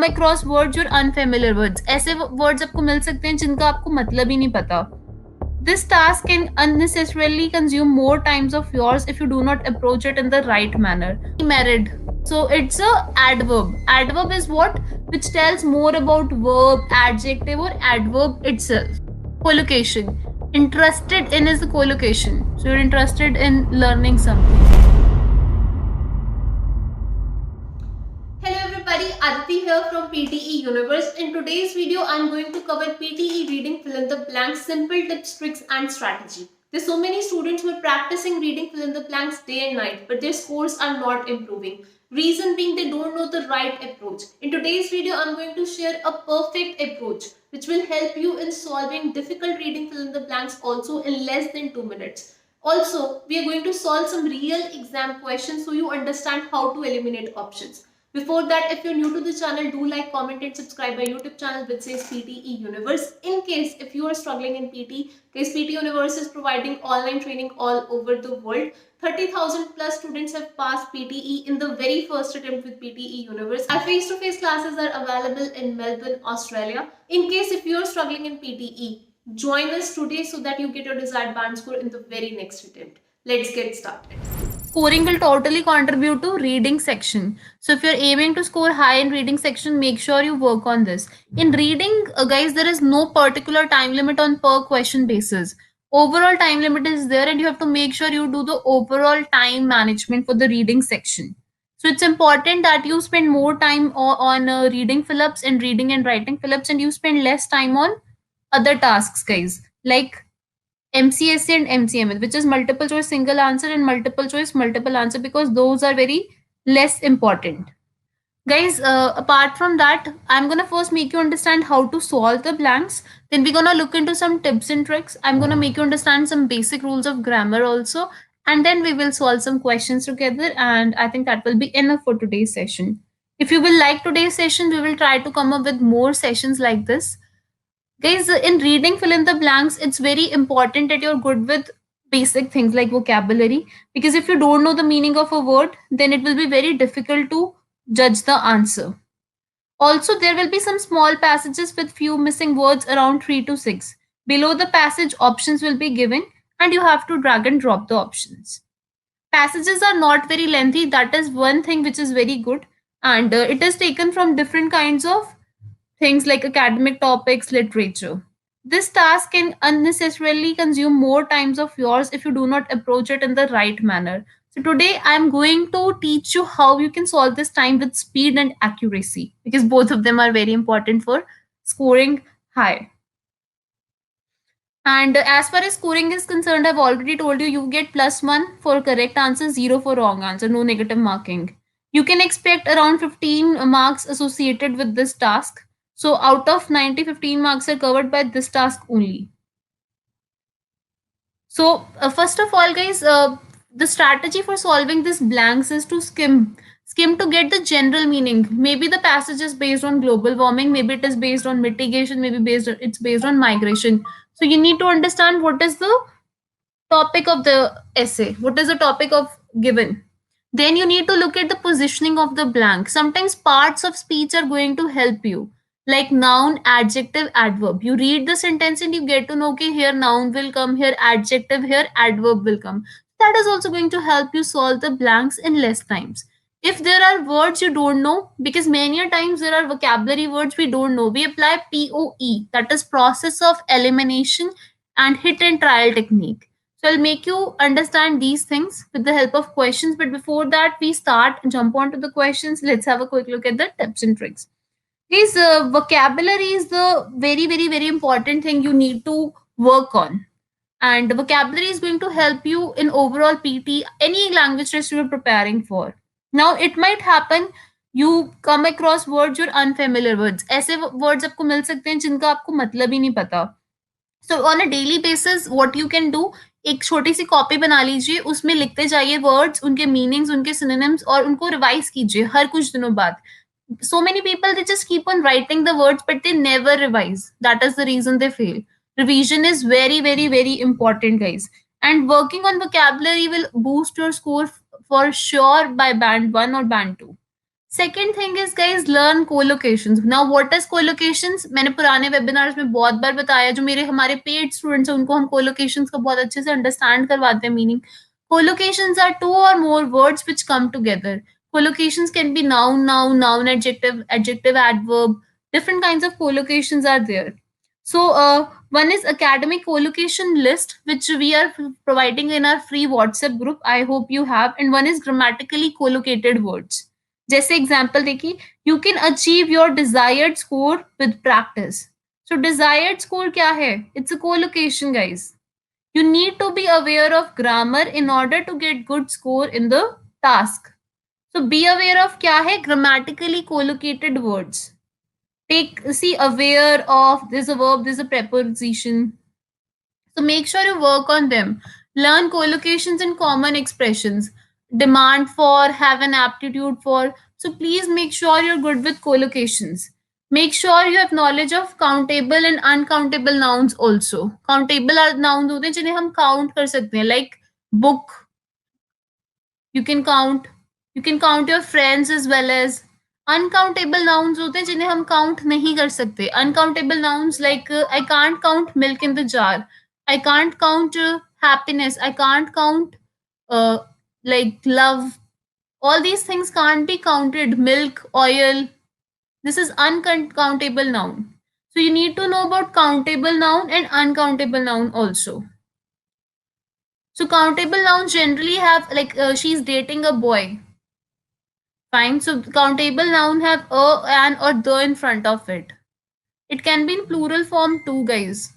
across words your unfamiliar words. ऐसे words आपको मिल सकते हैं जिनका आपको मतलब ही नहीं पता. This task can unnecessarily consume more times of yours if you do not approach it in the right manner. Married. So it's a adverb. Adverb is what? Which tells more about verb, adjective or adverb itself. Collocation. Interested in is the collocation. So you're interested in learning something. Hello everybody, Aditi here from PTE Universe. In today's video, I'm going to cover PTE reading fill in the blanks, simple tips, tricks and strategy. There's so many students who are practicing reading fill in the blanks day and night, but their scores are not improving. Reason being they don't know the right approach. In today's video, I'm going to share a perfect approach which will help you in solving difficult reading fill in the blanks also in less than 2 minutes. Also, we are going to solve some real exam questions so you understand how to eliminate options. Before that, if you're new to the channel, do like, comment and subscribe my YouTube channel which says PTE Universe. In case if you are struggling in PT, guys, PT Universe is providing online training all over the world. 30,000 plus students have passed PTE in the very first attempt with PTE Universe. Our face-to-face classes are available in Melbourne, Australia. In case if you are struggling in PTE, join us today so that you get your desired band score in the very next attempt. Let's get started. Scoring will totally contribute to reading section. So if you're aiming to score high in reading section, make sure you work on this. In reading, guys, there is no particular time limit on per question basis. Overall time limit is there and you have to make sure you do the overall time management for the reading section. So it's important that you spend more time on reading fill-ups and reading and writing fill-ups and you spend less time on other tasks, guys, like MCSC and MCML, which is multiple choice single answer and multiple choice multiple answer, because those are very less important. Guys, apart from that, I'm gonna first make you understand how to solve the blanks. Then we're gonna look into some tips and tricks. I'm gonna make you understand some basic rules of grammar also. And then we will solve some questions together. And I think that will be enough for today's session. If you will like today's session, we will try to come up with more sessions like this. Guys, in reading fill in the blanks, it's very important that you're good with basic things like vocabulary, because if you don't know the meaning of a word, then it will be very difficult to judge the answer. Also, there will be some small passages with few missing words, around 3 to 6. Below the passage, options will be given and you have to drag and drop the options. Passages are not very lengthy. That is one thing which is very good, and it is taken from different kinds of things like academic topics, literature. This task can unnecessarily consume more times of yours if you do not approach it in the right manner. So today I'm going to teach you how you can solve this time with speed and accuracy, because both of them are very important for scoring high. And as far as scoring is concerned, I've already told you, you get +1 for correct answer, 0 for wrong answer, no negative marking. You can expect around 15 marks associated with this task. So out of 90, 15 marks are covered by this task only. So first of all, guys, the strategy for solving this blanks is to skim to get the general meaning. Maybe the passage is based on global warming, maybe it is based on mitigation, maybe it's based on migration. So you need to understand what is the topic of the essay, what is the topic of given. Then you need to look at the positioning of the blank. Sometimes parts of speech are going to help you, like noun, adjective, adverb. You read the sentence and you get to know, okay, here noun will come, here adjective, here adverb will come. That is also going to help you solve the blanks in less times. If there are words you don't know, because many a times there are vocabulary words we don't know, we apply POE, that is process of elimination and hit and trial technique. So I'll make you understand these things with the help of questions. But before that, we start and jump on to the questions. Let's have a quick look at the tips and tricks. Guys, vocabulary is the very, very, very important thing you need to work on. And vocabulary is going to help you in overall PT, any language test you are preparing for. Now, it might happen you come across words your unfamiliar words. ऐसे words आपको मिल सकते हैं जिनका आपको मतलब ही नहीं पता. So on a daily basis, what you can do, एक छोटी सी कॉपी बना लीजिए, उसमें लिखते जाइए वर्ड्स, उनके मीनिंग्स, उनके सिनोनिम्स, और उनको रिवाइज कीजिए हर कुछ दिनों बाद. So many people, they just keep on writing the words but they never revise. That is the reason they fail. Revision is very, very, very important, guys, and working on vocabulary will boost your score for sure by band 1 or band 2. Second thing is guys learn collocations. Now what is collocations? मैंने पुराने webinars में बहुत बार बताया, जो मेरे हमारे paid students हैं उनको हम कोलोकेशंस का बहुत अच्छे से अंडरस्टैंड करवाते हैं meaning. Collocations are two or more words which come together. Collocations can be noun, noun, adjective, adjective, adverb. Different kinds of collocations are there. So, one is academic collocation list, which we are providing in our free WhatsApp group. I hope you have. And one is grammatically collocated words. जैसे example देखिए, you can achieve your desired score with practice. So desired score क्या है? It's a collocation guys. You need to be aware of grammar in order to get good score in the task. So be aware of क्या है? Grammatically collocated words. Take, see, aware of, there's a verb, there's a preposition. So make sure you work on them. Learn collocations and common expressions. Demand for, have an aptitude for. So please make sure you're good with collocations. Make sure you have knowledge of countable and uncountable nouns also. Countable are nouns होते हैं जिन्हें हम count कर सकते हैं, like book. You can count. You can count your friends as well as. Uncountable nouns होते हैं जिन्हें हम count नहीं कर सकते. Uncountable nouns like I can't count milk in the jar. I can't count happiness. I can't count uh, like love. All these things can't be counted. Milk, oil. This is uncountable noun. So you need to know about countable noun and uncountable noun also. So countable nouns generally have like she's dating a boy. Fine. So countable noun have a, an, or the in front of it. It can be in plural form too, guys.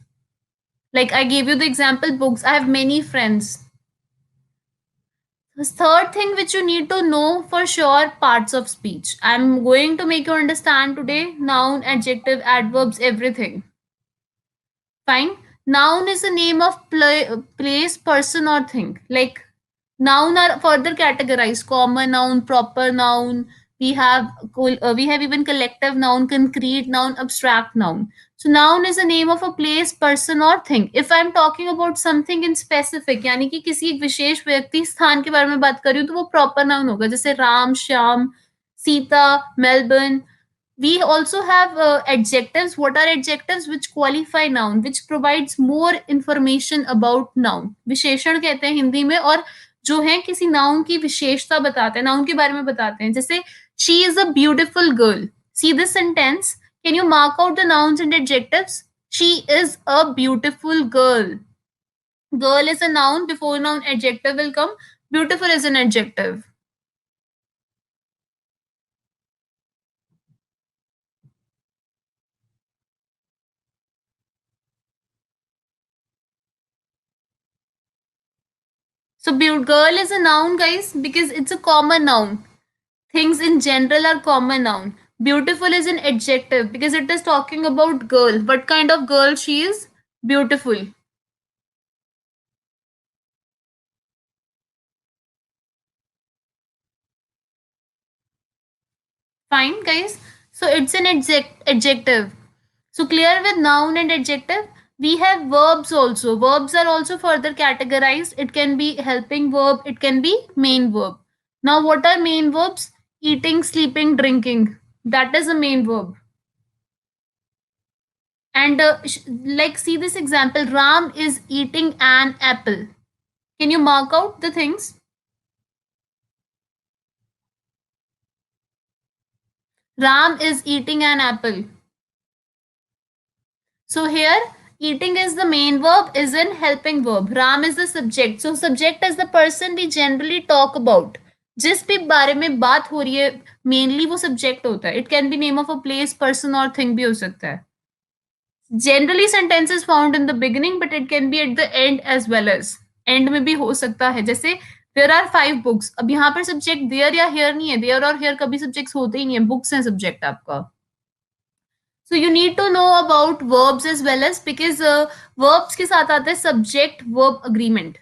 Like I gave you the example books. I have many friends. The third thing which you need to know for sure, parts of speech. I'm going to make you understand today noun, adjective, adverbs, everything. Fine. Noun is a name of place, person, or thing. Like noun are further categorized: common noun, proper noun. We have even collective noun, concrete noun, abstract noun. So noun is a name of a place, person, or thing. If I'm talking about something in specific, यानी कि किसी एक विशेष व्यक्ति स्थान के बारे में बात कर रही हूँ, तो वो proper noun होगा. जैसे Ram, Shyam, Sita, Melbourne. We also have adjectives. What are adjectives? Which qualify noun, which provides more information about noun. विशेषण कहते हैं हिंदी में, और जो है किसी नाउन की विशेषता बताते हैं, नाउन के बारे में बताते हैं. जैसे she is a beautiful girl. See this sentence. Can you mark out the nouns and adjectives? She is a beautiful girl. Girl is a noun. Before noun, adjective will come. Beautiful is an adjective. So girl is a noun, guys, because it's a common noun. Things in general are common noun. Beautiful is an adjective because it is talking about girl. What kind of girl she is? Beautiful. Fine, guys. So it's an adjective. So clear with noun and adjective. We have verbs also. Verbs are also further categorized. It can be helping verb. It can be main verb. Now what are main verbs? Eating, sleeping, drinking. That is a main verb. And like see this example. Ram is eating an apple. Can you mark out the things? Ram is eating an apple. So here, eating is the main verb, is an helping verb. Ram is the subject. So subject is the person we generally talk about. जिस भी बारे में बात हो रही है mainly वो subject होता है. It can be name of a place, person और थिंग भी हो सकता है. Generally sentences found in the beginning but it can be at the end as well as. End में भी हो सकता है. जैसे देयर आर 5 बुक्स. अब यहाँ पर सब्जेक्ट देयर या हेयर नहीं है. देयर और हेयर कभी सब्जेक्ट्स होते ही नहीं है. बुक्स हैं सब्जेक्ट आपका. So you need to know about verbs as well as because verbs के साथ आता है subject verb agreement.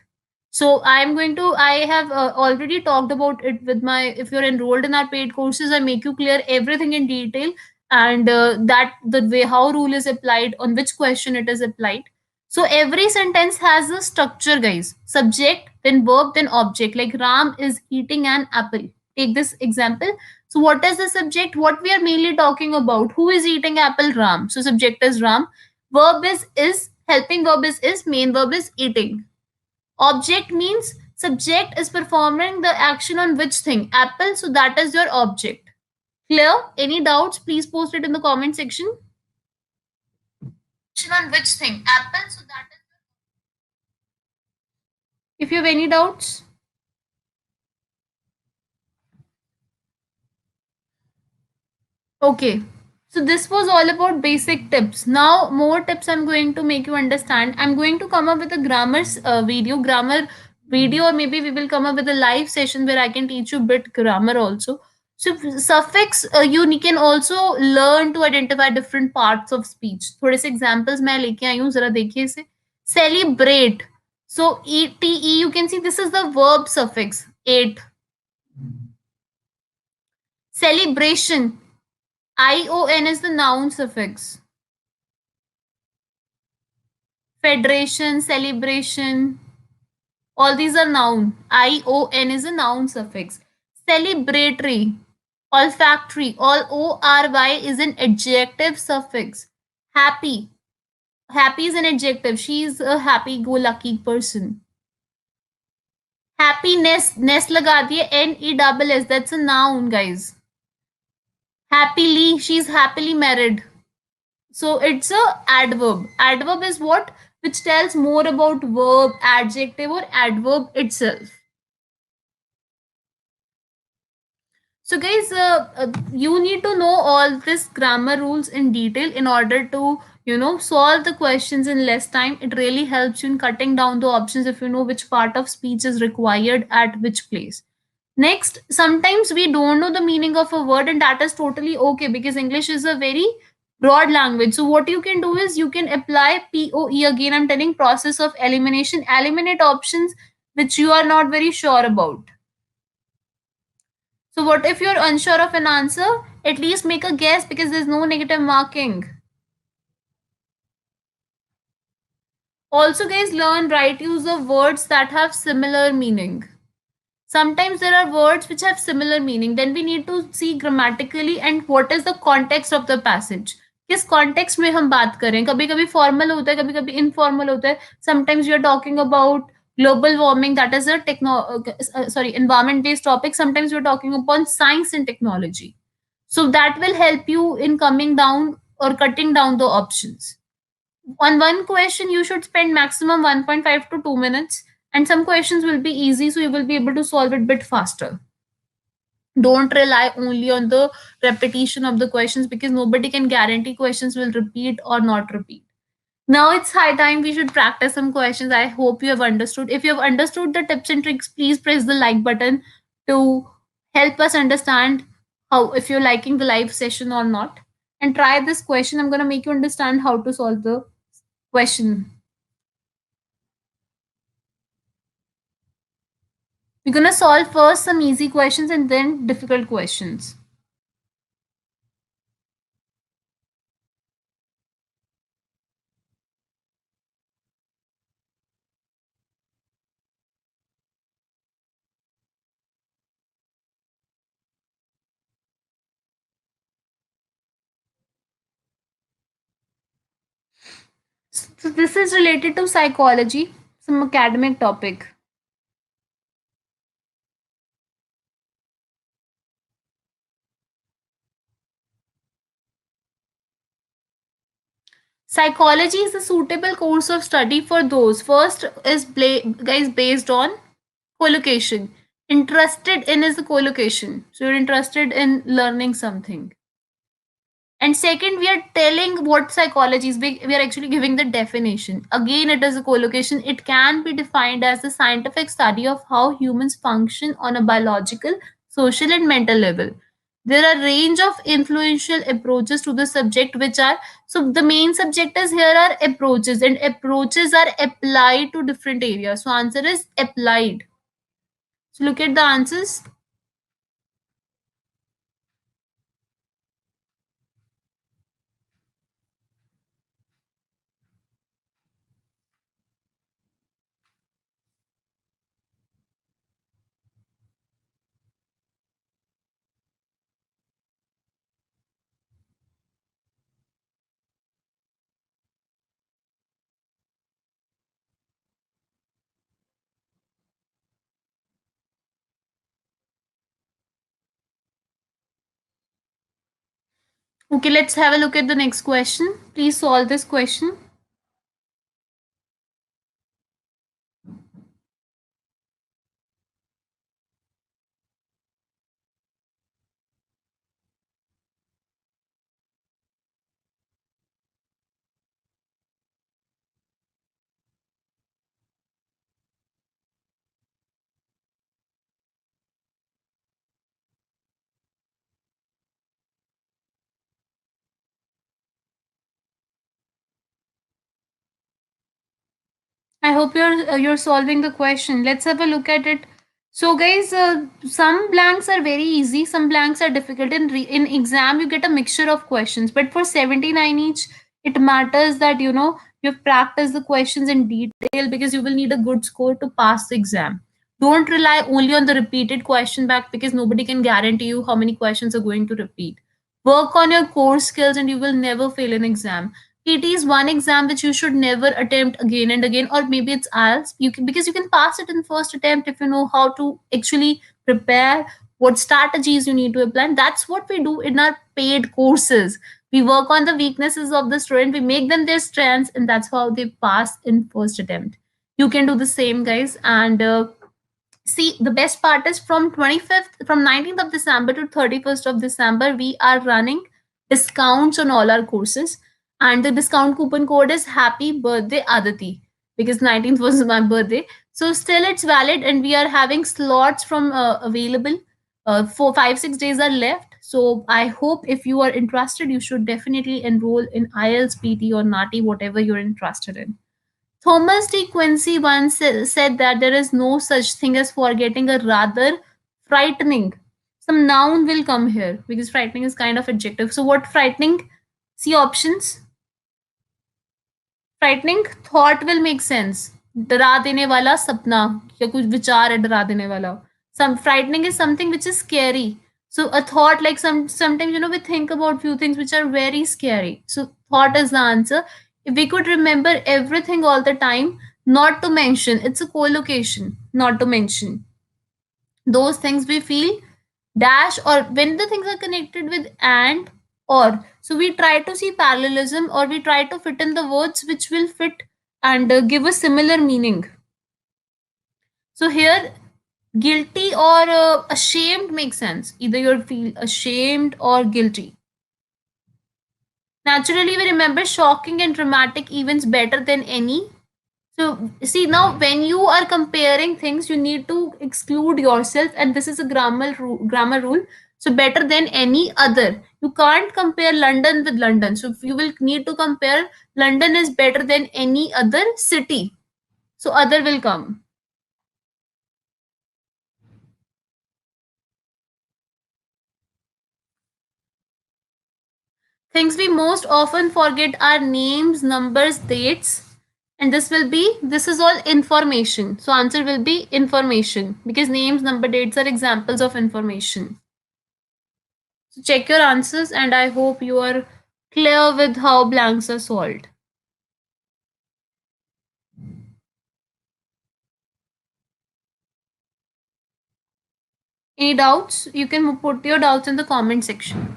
So I have already talked about it with my, if you're enrolled in our paid courses, I make you clear everything in detail and that the way how rule is applied, on which question it is applied. So every sentence has a structure, guys. Subject, then verb, then object. Like Ram is eating an apple. Take this example. So what is the subject? What we are mainly talking about? Who is eating apple? Ram. So subject is Ram. Verb is helping verb is main verb is eating. Object means subject is performing the action on which thing? Apple. So that is your object. Clear? Any doubts? Please post it in the comment section. Action on which thing? Apple. So that is. If you have any doubts. Okay. So this was all about basic tips. Now more tips I'm going to make you understand. I'm going to come up with a grammar video, or maybe we will come up with a live session where I can teach you bit grammar also. So suffix can also learn to identify different parts of speech. थोड़े से examples मैं लेके आई हूँ, जरा देखिए इसे. Celebrate. So ete, you can see this is the verb suffix. Ate. Celebration. ION is the noun suffix. Federation, celebration, all these are noun. ION is a noun suffix. Celebratory, olfactory, all ORY is an adjective suffix. Happy, happy is an adjective. She is a happy go lucky person. Happiness, nest लगा दिए NESS, that's a noun guys. Happily, she's happily married. So it's a adverb. Adverb is what? Which tells more about verb, adjective, or adverb itself. So guys, you need to know all this grammar rules in detail in order to solve the questions in less time. It really helps you in cutting down the options if you know which part of speech is required at which place. Next, sometimes we don't know the meaning of a word, and that is totally okay because English is a very broad language. So, what you can do is you can apply POE again. I'm telling process of elimination, eliminate options which you are not very sure about. So, what if you're unsure of an answer? At least make a guess because there's no negative marking. Also, guys, learn right use of words that have similar meaning. Sometimes there are words which have similar meaning. Then we need to see grammatically and what is the context of the passage. किस context में हम बात करें. कभी कभी formal होता है, कभी कभी इनफॉर्मल होता है. Sometimes you are talking about global warming, that is a environment based topic. Sometimes you're talking upon science and technology, so that will help you in coming down or cutting down the options. On one question you should spend maximum 1.5 to 2 minutes, and some questions will be easy, so you will be able to solve it a bit faster. Don't rely only on the repetition of the questions because nobody can guarantee questions will repeat or not repeat. Now it's high time we should practice some questions. I hope you have understood. If you have understood the tips and tricks, please press the like button to help us understand how if you're liking the live session or not. And try this question. I'm going to make you understand how to solve the question. We're going to solve first some easy questions and then difficult questions. So this is related to psychology, some academic topic. Psychology is a suitable course of study for those. First is guys based on collocation. Interested in is the collocation. So you're interested in learning something. And second, we are telling what psychology is. We are actually giving the definition. Again, it is a collocation. It can be defined as the scientific study of how humans function on a biological, social, and mental level. There are range of influential approaches to the subject, which are so the main subject is here are approaches, and approaches are applied to different areas. So answer is applied. So look at the answers. Okay, let's have a look at the next question. Please solve this question. I hope you're solving the question. Let's have a look at it. So, guys, some blanks are very easy. Some blanks are difficult. In exam, you get a mixture of questions. But for 79 each, it matters that you've practiced the questions in detail because you will need a good score to pass the exam. Don't rely only on the repeated question back because nobody can guarantee you how many questions are going to repeat. Work on your core skills and you will never fail an exam. PT is one exam which you should never attempt again and again, or maybe it's IELTS. You can, because you can pass it in first attempt if you know how to actually prepare, what strategies you need to apply. And that's what we do in our paid courses. We work on the weaknesses of the student, we make them their strengths, and that's how they pass in first attempt. You can do the same, guys. And see, the best part is from 25th, from 19th of December to 31st of December, we are running discounts on all our courses. And the discount coupon code is Happy Birthday Aditi because 19th was my birthday. So still it's valid and we are having slots from available. For 5 6 days are left. So I hope if you are interested, you should definitely enroll in IELTS, PT, or NATI, whatever you're interested in. Thomas de Quincey once said that there is no such thing as forgetting a rather frightening. Some noun will come here because frightening is kind of adjective. So, what frightening? See options. Frightening thought will make sense. डरा देने वाला सपना या कुछ विचार है डरा देने वाला. Some frightening is something which is scary. So a thought, like sometimes we think about few things which are very scary. So thought is the answer. If we could remember everything all the time, not to mention, it's a collocation. Not to mention those things we feel dash, or when the things are connected with and or, so we try to see parallelism or we try to fit in the words which will fit and give a similar meaning. So here guilty or ashamed makes sense. Either you feel ashamed or guilty. Naturally we remember shocking and dramatic events better than any. So see, now when you are comparing things, you need to exclude yourself, and this is a grammar rule. So better than any other. You can't compare London with London. So you will need to compare London is better than any other city. So other will come. Things we most often forget are names, numbers, dates. And this is all information. So answer will be information because names, number, dates are examples of information. So check your answers and I hope you are clear with how blanks are solved. Any doubts? You can put your doubts in the comment section.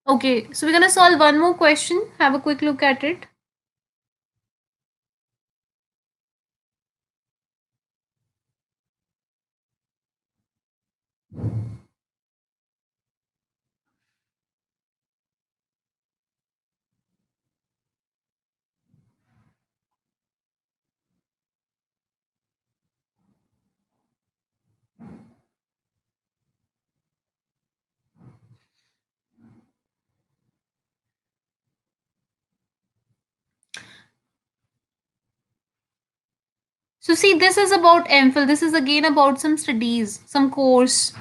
Okay, so we're gonna solve one more question. Have a quick look at it. So see, this is about MPhil. This is again about some studies, some course.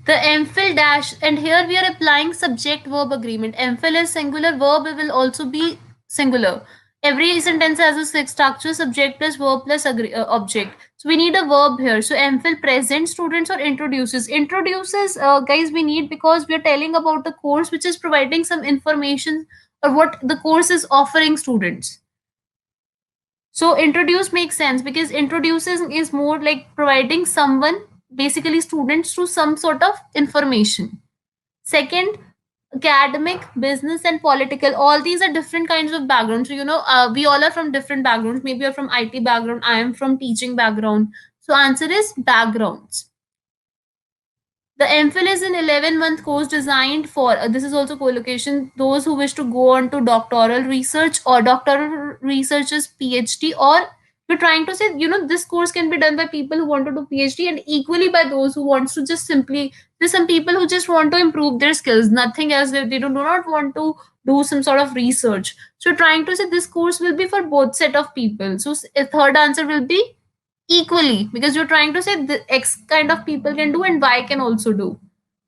The MPhil dash, and here we are applying subject verb agreement. MPhil is singular, verb will also be singular. Every sentence has a six structure: subject plus verb plus object. So we need a verb here. So MPhil present students or introduces. Introduces, guys, we need because we are telling about the course which is providing some information or what the course is offering students. So introduce makes sense because introduces is more like providing someone, basically students, to some sort of information. Second, academic, business, and political. All these are different kinds of backgrounds. So we all are from different backgrounds. Maybe you're from IT background. I am from teaching background. So answer is backgrounds. The MPhil is an 11-month course designed for, this is also co-location, those who wish to go on to doctoral research, or doctoral research is PhD, or you're trying to say, this course can be done by people who want to do PhD and equally by those who wants to just simply, there's some people who just want to improve their skills, nothing else, they do not want to do some sort of research. So trying to say this course will be for both set of people. So a third answer will be equally, because you're trying to say the x kind of people can do and y can also do.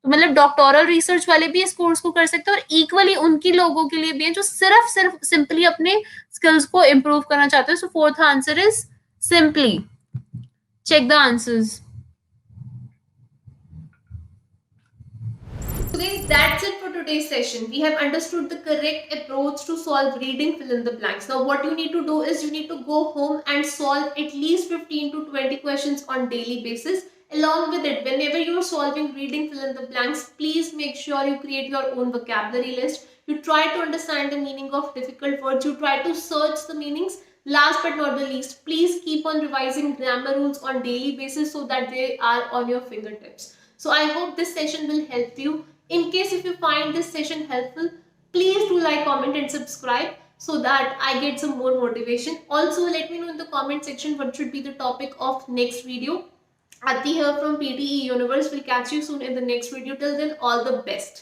तो मतलब doctoral research वाले भी इस course को कर सकते हैं और इक्वली उनकी लोगों के लिए भी है जो सिर्फ सिंपली अपने स्किल्स को इम्प्रूव करना चाहते हैं. So fourth answer is simply. Check the answers. So guys, that's it for today's session. We have understood the correct approach to solve reading fill in the blanks. Now what you need to do is you need to go home and solve at least 15 to 20 questions on daily basis. Along with it, whenever you are solving reading fill in the blanks, please make sure you create your own vocabulary list. You try to understand the meaning of difficult words. You try to search the meanings. Last but not the least, please keep on revising grammar rules on daily basis so that they are on your fingertips. So I hope this session will help you. In case if you find this session helpful, please do like, comment and subscribe so that I get some more motivation. Also, let me know in the comment section what should be the topic of next video. Ati here from PTE Universe. Will catch you soon in the next video. Till then, all the best.